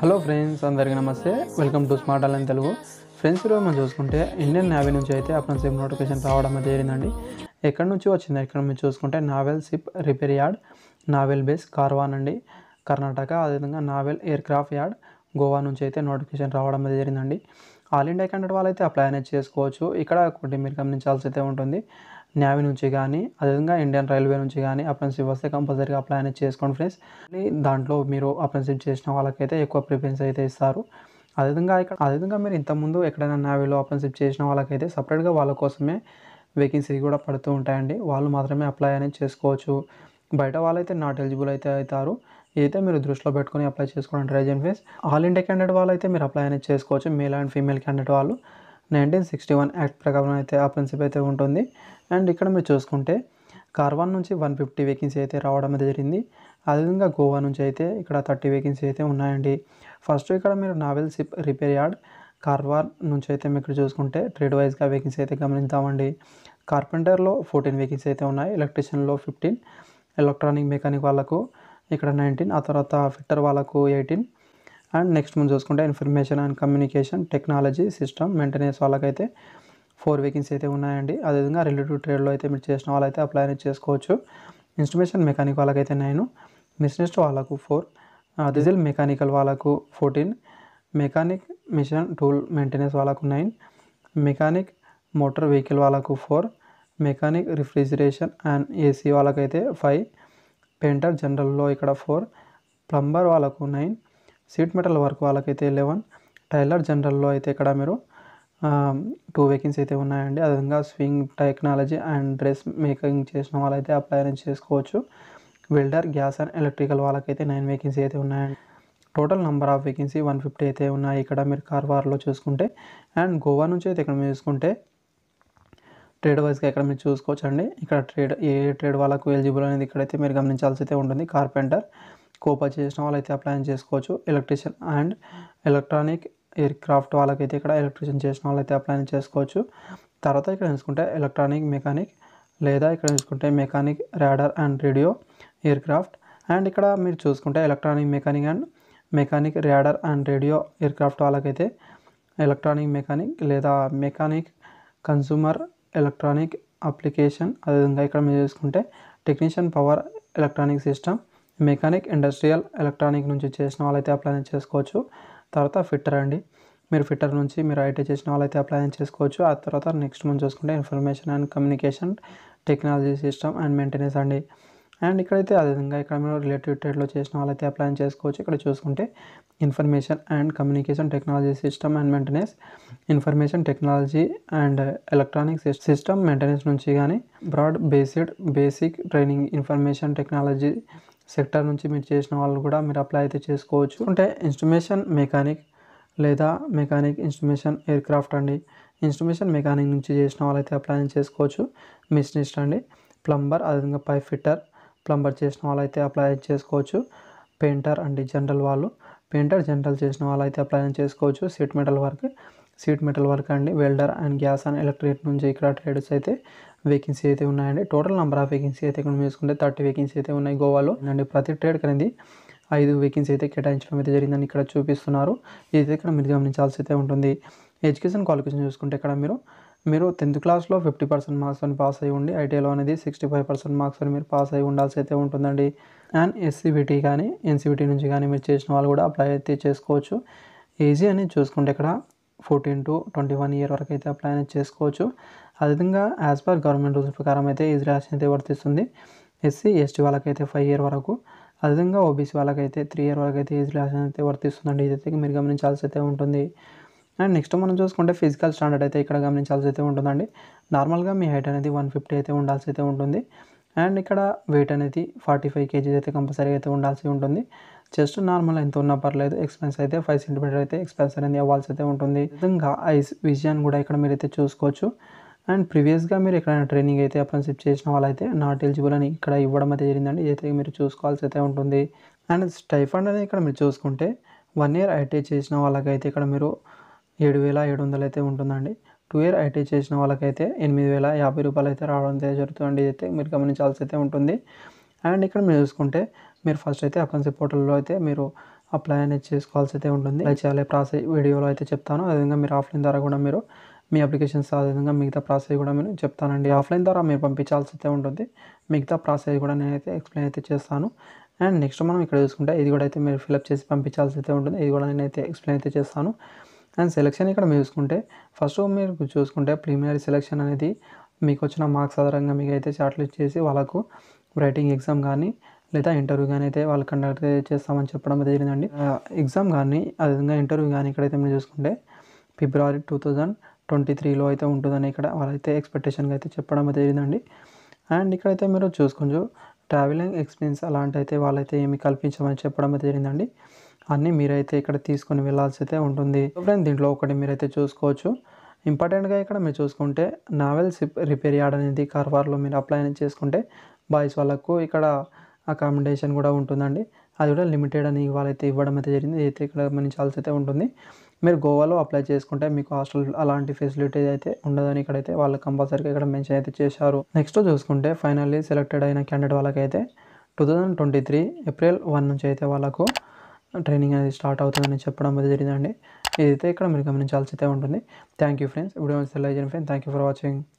Hello friends, అందరికీ నమస్తే. Welcome to smart online Telugu. Friends, ఈరోజు మనం చూసుకుంటే ఇండియన్ నేవీ నుంచి అయితే అప్రెంటిస్‌షిప్ నోటిఫికేషన్ రావడం అయితే జరిగిందండి. ఎక్కడి నుంచి వచ్చింది ఇక్కడ మీరు చూసుకుంటే naval ship repair yard, naval base Karwar అండి, కర్ణాటక. అదేవిధంగా naval aircraft yard Goa నుంచి అయితే నోటిఫికేషన్ రావడం అయితే జరిగిందండి. ఆల్ ఇండియా క్యాండిడేట్ వాళ్ళైతే అప్లై అనేది చేసుకోవచ్చు. ఇక్కడ ఒకటి మీరు గమనించాల్సి అయితే ఉంటుంది, నేవీ నుంచి కానీ అదేవిధంగా ఇండియన్ రైల్వే నుంచి కానీ అప్రెంటిస్‌షిప్ వస్తే కంపల్సరీగా అప్లై అనేది చేసుకోండి ఫ్రెండ్స్. దాంట్లో మీరు అప్రెంటిస్‌షిప్ చేసిన వాళ్ళకైతే ఎక్కువ ప్రిఫరెన్స్ అయితే ఇస్తారు. అదేవిధంగా మీరు ఇంతకుముందు ఎక్కడైనా నేవీలో అప్రెంటిస్‌షిప్ చేసిన వాళ్ళకైతే సపరేట్గా వాళ్ళ కోసమే వేకెన్సీ కూడా పడుతూ ఉంటాయండి. వాళ్ళు మాత్రమే అప్లై అనేది చేసుకోవచ్చు. బయట వాళ్ళైతే నాట్ ఎలిజిబుల్ అయితే అవుతారు. ఇదైతే మీరు దృష్టిలో పెట్టుకొని అప్లై చేసుకోవడానికి ట్రై చేయండి ఫ్రెండ్స్. ఆల్ ఇండియా క్యాండిడేట్ వాళ్ళైతే మీరు అప్లై అనేది చేసుకోవచ్చు. మేల్ అండ్ ఫీమేల్ క్యాండిడేట్ వాళ్ళు 1961 యాక్ట్ ప్రకారం అయితే అప్రెంటిస్‌షిప్ అయితే ఉంటుంది. అండ్ ఇక్కడ మీరు చూసుకుంటే కార్వాన్ నుంచి 150 వేకెన్సీ అయితే రావడం అయితే జరిగింది. అదేవిధంగా గోవా నుంచి అయితే ఇక్కడ 30 వేకెన్సీ అయితే ఉన్నాయండి. ఫస్ట్ ఇక్కడ మీరు naval ship repair yard Karwar నుంచి అయితే మీరు ఇక్కడ చూసుకుంటే ట్రేడ్ వైజ్గా వేకెన్సీ అయితే గమనిద్దామండి. కార్పెంటర్లో 14 వేకెన్సీ అయితే ఉన్నాయి. ఎలక్ట్రీషియన్లో 15, ఎలక్ట్రానిక్ మెకానిక్ వాళ్ళకు ఇక్కడ 19, ఆ తర్వాత ఫిట్టర్ వాళ్ళకు 18. అండ్ నెక్స్ట్ మనం చూసుకుంటే information and communication technology system maintenance వాళ్ళకైతే 4 వేకెన్సీ అయితే ఉన్నాయండి. అదేవిధంగా రిలేటివ్ ట్రేడ్లో అయితే మీరు చేసిన వాళ్ళైతే అప్లై అనేది చేసుకోవచ్చు. ఇన్స్ట్రుమేషన్ మెకానిక్ వాళ్ళకైతే 9, మిషనిస్ట్ వాళ్ళకు 4, డీజిల్ మెకానికల్ వాళ్ళకు 14, మెకానిక్ మిషన్ టూల్ మెయింటెనెన్స్ వాళ్ళకు 9, మెకానిక్ మోటార్ వెహికల్ వాళ్ళకు 4, మెకానిక్ రిఫ్రిజిరేషన్ అండ్ ఏసీ వాళ్ళకైతే 5, పెయింటర్ జనరల్లో ఇక్కడ 4, ప్లంబర్ వాళ్ళకు 9, సీట్ మెటల్ వర్క్ వాళ్ళకైతే 11, టైలర్ జనరల్లో అయితే ఇక్కడ మీరు 2 వేకెన్సీ అయితే ఉన్నాయండి. అదేవిధంగా swing technology and dress making చేసిన వాళ్ళైతే అప్లై అనేది చేసుకోవచ్చు. వెల్డర్, గ్యాస్ అండ్ ఎలక్ట్రికల్ వాళ్ళకైతే 9 వేకెన్సీ అయితే ఉన్నాయండి. టోటల్ నెంబర్ ఆఫ్ వేకెన్సీ 150 అయితే ఉన్నాయి ఇక్కడ మీరు కార్వార్లో చూసుకుంటే. అండ్ గోవా నుంచి అయితే ఇక్కడ మీరు చూసుకుంటే ట్రేడ్ వైజ్గా ఇక్కడ మీరు చూసుకోవచ్చు అండి. ఇక్కడ ఏ ట్రేడ్ వాళ్ళకు ఎలిజిబుల్ అనేది ఇక్కడైతే మీరు గమనించాల్సి అయితే ఉంటుంది. కార్పెంటర్, కోపా చేసిన వాళ్ళైతే అప్లై చేసుకోవచ్చు. Electrician and electronic air craft వాళ్ళకైతే ఇక్కడ ఎలక్ట్రీషియన్ చేసిన వాళ్ళైతే అప్లై చేసుకోవచ్చు. తర్వాత ఇక్కడ చూసుకుంటే ఎలక్ట్రానిక్ మెకానిక్ లేదా ఇక్కడ చూసుకుంటే mechanic radar and radio air craft. And ఇక్కడ మీరు చూసుకుంటే electronic mechanic and mechanic radar and radio air craft వాళ్ళకైతే ఎలక్ట్రానిక్ మెకానిక్ లేదా మెకానిక్ కన్సూమర్ ఎలక్ట్రానిక్ అప్లికేషన్. అదేవిధంగా ఇక్కడ మీరు చూసుకుంటే technician power electronic system, mechanic industrial electronic నుంచి చేసిన వాళ్ళైతే అప్లై చేసుకోవచ్చు. తర్వాత ఫిట్టర్ అండి, మీరు ఫిట్టర్ నుంచి మీరు ఐటీ చేసిన వాళ్ళైతే అప్లై చేసుకోవచ్చు. ఆ తర్వాత నెక్స్ట్ మనం చూసుకుంటే information and communication technology system and maintenance అండి. అండ్ ఇక్కడైతే అదేవిధంగా ఇక్కడ మీరు రిలేటివ్ ట్రేడ్లో చేసిన వాళ్ళైతే అప్లై చేసుకోవచ్చు. ఇక్కడ చూసుకుంటే information and communication technology system and maintenance, information technology and electronic system maintenance నుంచి కానీ broad basic training information technology sector నుంచి మీరు చేసిన వాళ్ళు కూడా మీరు అప్లై అయితే చేసుకోవచ్చు. అంటే ఇన్స్ట్రుమేషన్ మెకానిక్ లేదా మెకానిక్ ఇన్స్ట్రుమేషన్ ఎయిర్ క్రాఫ్ట్ అండి. ఇన్స్ట్రుమేషన్ మెకానిక్ నుంచి చేసిన వాళ్ళైతే అప్లై చేసుకోవచ్చు. మిషనిస్ట్ అండి, ప్లంబర్, అదేవిధంగా పైప్ ఫిట్టర్, ప్లంబర్ చేసిన వాళ్ళైతే అప్లై చేసుకోవచ్చు. పెయింటర్ అండి జనరల్ వాళ్ళు, పెయింటర్ జనరల్ చేసిన వాళ్ళైతే అప్లై చేసుకోవచ్చు. సీట్ మెటల్ వర్క్ అండి, welder and gas and electric నుంచి ఇక్కడ ట్రేడ్స్ అయితే వేకెన్సీ అయితే ఉన్నాయండి. టోటల్ నెంబర్ ఆఫ్ వేకెన్సీ అయితే ఇక్కడ చూసుకుంటే 30 వేకెన్సీ అయితే ఉన్నాయి గోవాలో అండి. ప్రతి ట్రేడ్కి అనేది 5 వేకెన్సీ అయితే కేటాయించడం అయితే జరిగిందని ఇక్కడ చూపిస్తున్నారు. ఇదైతే ఇక్కడ మీరు గమనించాల్సి అయితే ఉంటుంది. ఎడ్యుకేషన్ క్వాలిఫికేషన్ చూసుకుంటే ఇక్కడ మీరు 10th క్లాస్లో 50% మార్క్స్ అని పాస్ అయ్యి ఉండి, ఐటీఐలో అనేది 65% మార్క్స్ అని మీరు పాస్ అయ్యి ఉండాల్సి అయితే ఉంటుందండి. అండ్ ఎస్సీబీటీ కానీ ఎన్సీబీటీ నుంచి కానీ మీరు చేసిన వాళ్ళు కూడా అప్లై అయితే చేసుకోవచ్చు. ఏజీ అనేది చూసుకుంటే ఇక్కడ 14 to 21 ఇయర్ వరకు అయితే అప్లై అనేది చేసుకోవచ్చు. అదేవిధంగా యాజ్ పర్ గవర్నమెంట్ రూల్స్ ప్రకారం అయితే ఏజ్ రిలాక్సేషన్ అయితే వర్తిస్తుంది. ఎస్సీ ఎస్టీ వాళ్ళకైతే 5 ఇయర్ వరకు, అదేవిధంగా ఓబీసీ వాళ్ళకైతే 3 ఇయర్ వరకు అయితే ఏజ్ రిలాక్సేషన్ అయితే వర్తిస్తుందండి. ఇదైతే మీరు గమనించాల్సి అయితే ఉంటుంది. అండ్ నెక్స్ట్ మనం చూసుకుంటే ఫిజికల్ స్టాండర్డ్ అయితే ఇక్కడ గమనించాల్సి అయితే ఉంటుందండి. నార్మల్గా మీ హైట్ అనేది 150 అయితే ఉండాల్సి అయితే ఉంటుంది. అండ్ ఇక్కడ వెయిట్ అనేది 45 kgs అయితే కంపల్సరీ అయితే ఉండాల్సి ఉంటుంది. చెస్ట్ నార్మల్ ఎంత ఉన్నా పర్లేదు, ఎక్స్పెన్స్ అయితే 5 cm అయితే ఎక్స్పెన్స్ అనేది అవ్వాల్సి అయితే ఉంటుంది. విధంగా ఐస్ విజన్ కూడా ఇక్కడ మీరైతే చూసుకోవచ్చు. అండ్ ప్రీవియస్గా మీరు ఎక్కడైనా ట్రైనింగ్ అయితే అప్రెంటిస్‌షిప్ చేసిన వాళ్ళైతే నాట్ ఎలిజిబుల్ అని ఇక్కడ ఇవ్వడం అయితే జరిగిందండి. ఇదైతే మీరు చూసుకోవాల్సి అయితే ఉంటుంది. అండ్ స్టైఫండ్ అనేది ఇక్కడ మీరు చూసుకుంటే 1 ఇయర్ ఐటీఐ చేసిన వాళ్ళకైతే ఇక్కడ మీరు 7,700 అయితే ఉంటుందండి. 2 ఇయర్ ఐటీఐ చేసిన వాళ్ళకైతే 8,050 రూపాయలు అయితే రావడం అయితే జరుగుతుందండి. ఇదైతే మీరు గమనించాల్సి అయితే ఉంటుంది. అండ్ ఇక్కడ మీరు చూసుకుంటే మీరు ఫస్ట్ అయితే అప్రెంటిస్‌షిప్ పోర్టల్లో అయితే మీరు అప్లై అనేది చేసుకోవాల్సి అయితే ఉంటుంది. అప్లై చేయాలి ప్రాసెస్ వీడియోలో అయితే చెప్తాను. అదేవిధంగా మీరు ఆఫ్లైన్ ద్వారా కూడా మీరు మీ అప్లికేషన్స్ అదేవిధంగా మిగతా ప్రాసెస్ కూడా నేను చెప్తానండి. ఆఫ్లైన్ ద్వారా మీరు పంపించాల్సి అయితే ఉంటుంది. మిగతా ప్రాసెస్ కూడా నేనైతే ఎక్స్ప్లెయిన్ అయితే చేస్తాను. అండ్ నెక్స్ట్ మనం ఇక్కడ చూసుకుంటే ఇది కూడా అయితే మీరు ఫిలప్ చేసి పంపించాల్సి అయితే ఉంటుంది. ఇది కూడా నేనైతే ఎక్స్ప్లెయిన్ అయితే చేస్తాను. అండ్ సెలెక్షన్ ఇక్కడ మీరు చూసుకుంటే ఫస్ట్ మీరు చూసుకుంటే ప్రిలిమినరీ సెలెక్షన్ అనేది మీకు వచ్చిన మార్క్స్ ఆధారంగా మీకు అయితే షార్ట్ లిస్ట్ చేసి వాళ్ళకు రైటింగ్ ఎగ్జామ్ కానీ లేదా ఇంటర్వ్యూ కానీ అయితే వాళ్ళు కండక్ట్ చేస్తామని చెప్పడం జరిగిందండి. ఎగ్జామ్ కానీ అదేవిధంగా ఇంటర్వ్యూ కానీ ఇక్కడైతే మీరు చూసుకుంటే ఫిబ్రవరి 2023లో అయితే ఉంటుందని ఇక్కడ వాళ్ళైతే ఎక్స్పెక్టేషన్గా అయితే చెప్పడం జరిగిందండి. అండ్ ఇక్కడైతే మీరు చూసుకోవచ్చు ట్రావెలింగ్ ఎక్స్పెన్స్ అలాంటి అయితే వాళ్ళైతే ఏమి కల్పించమని చెప్పడం జరిగిందండి. అన్నీ మీరైతే ఇక్కడ తీసుకొని వెళ్ళాల్సి అయితే ఉంటుంది. ఫ్రెండ్స్ దీంట్లో ఒకటి మీరైతే చూసుకోవచ్చు. ఇంపార్టెంట్గా ఇక్కడ మీరు చూసుకుంటే నావెల్ సిప్ రిపేర్ యార్డ్ అనేది కార్వార్లో మీరు అప్లై అనేది చేసుకుంటే బాయ్స్ వాళ్ళకు ఇక్కడ అకామిడేషన్ కూడా ఉంటుందండి. అది కూడా లిమిటెడ్ అని వాళ్ళైతే ఇవ్వడం అయితే జరిగింది. అయితే ఇక్కడ గమనించాల్సి అయితే ఉంటుంది. మీరు గోవాలో అప్లై చేసుకుంటే మీకు హాస్టల్ అలాంటి ఫెసిలిటీ అయితే ఉండదని ఇక్కడైతే వాళ్ళు కంపల్సరీగా ఇక్కడ మెన్షన్ అయితే చేశారు. నెక్స్ట్ చూసుకుంటే ఫైనల్లీ సెలెక్టెడ్ అయిన క్యాండిడేట్ వాళ్ళకైతే 2023 ఏప్రిల్ 1 నుంచి అయితే వాళ్ళకు ట్రైనింగ్ అనేది స్టార్ట్ అవుతుందని చెప్పడం అది జరిగిందండి. ఇదైతే ఇక్కడ మీరు గమనించాల్సి అయితే ఉంటుంది. Thank you friends. Video friends. Thank you for watching.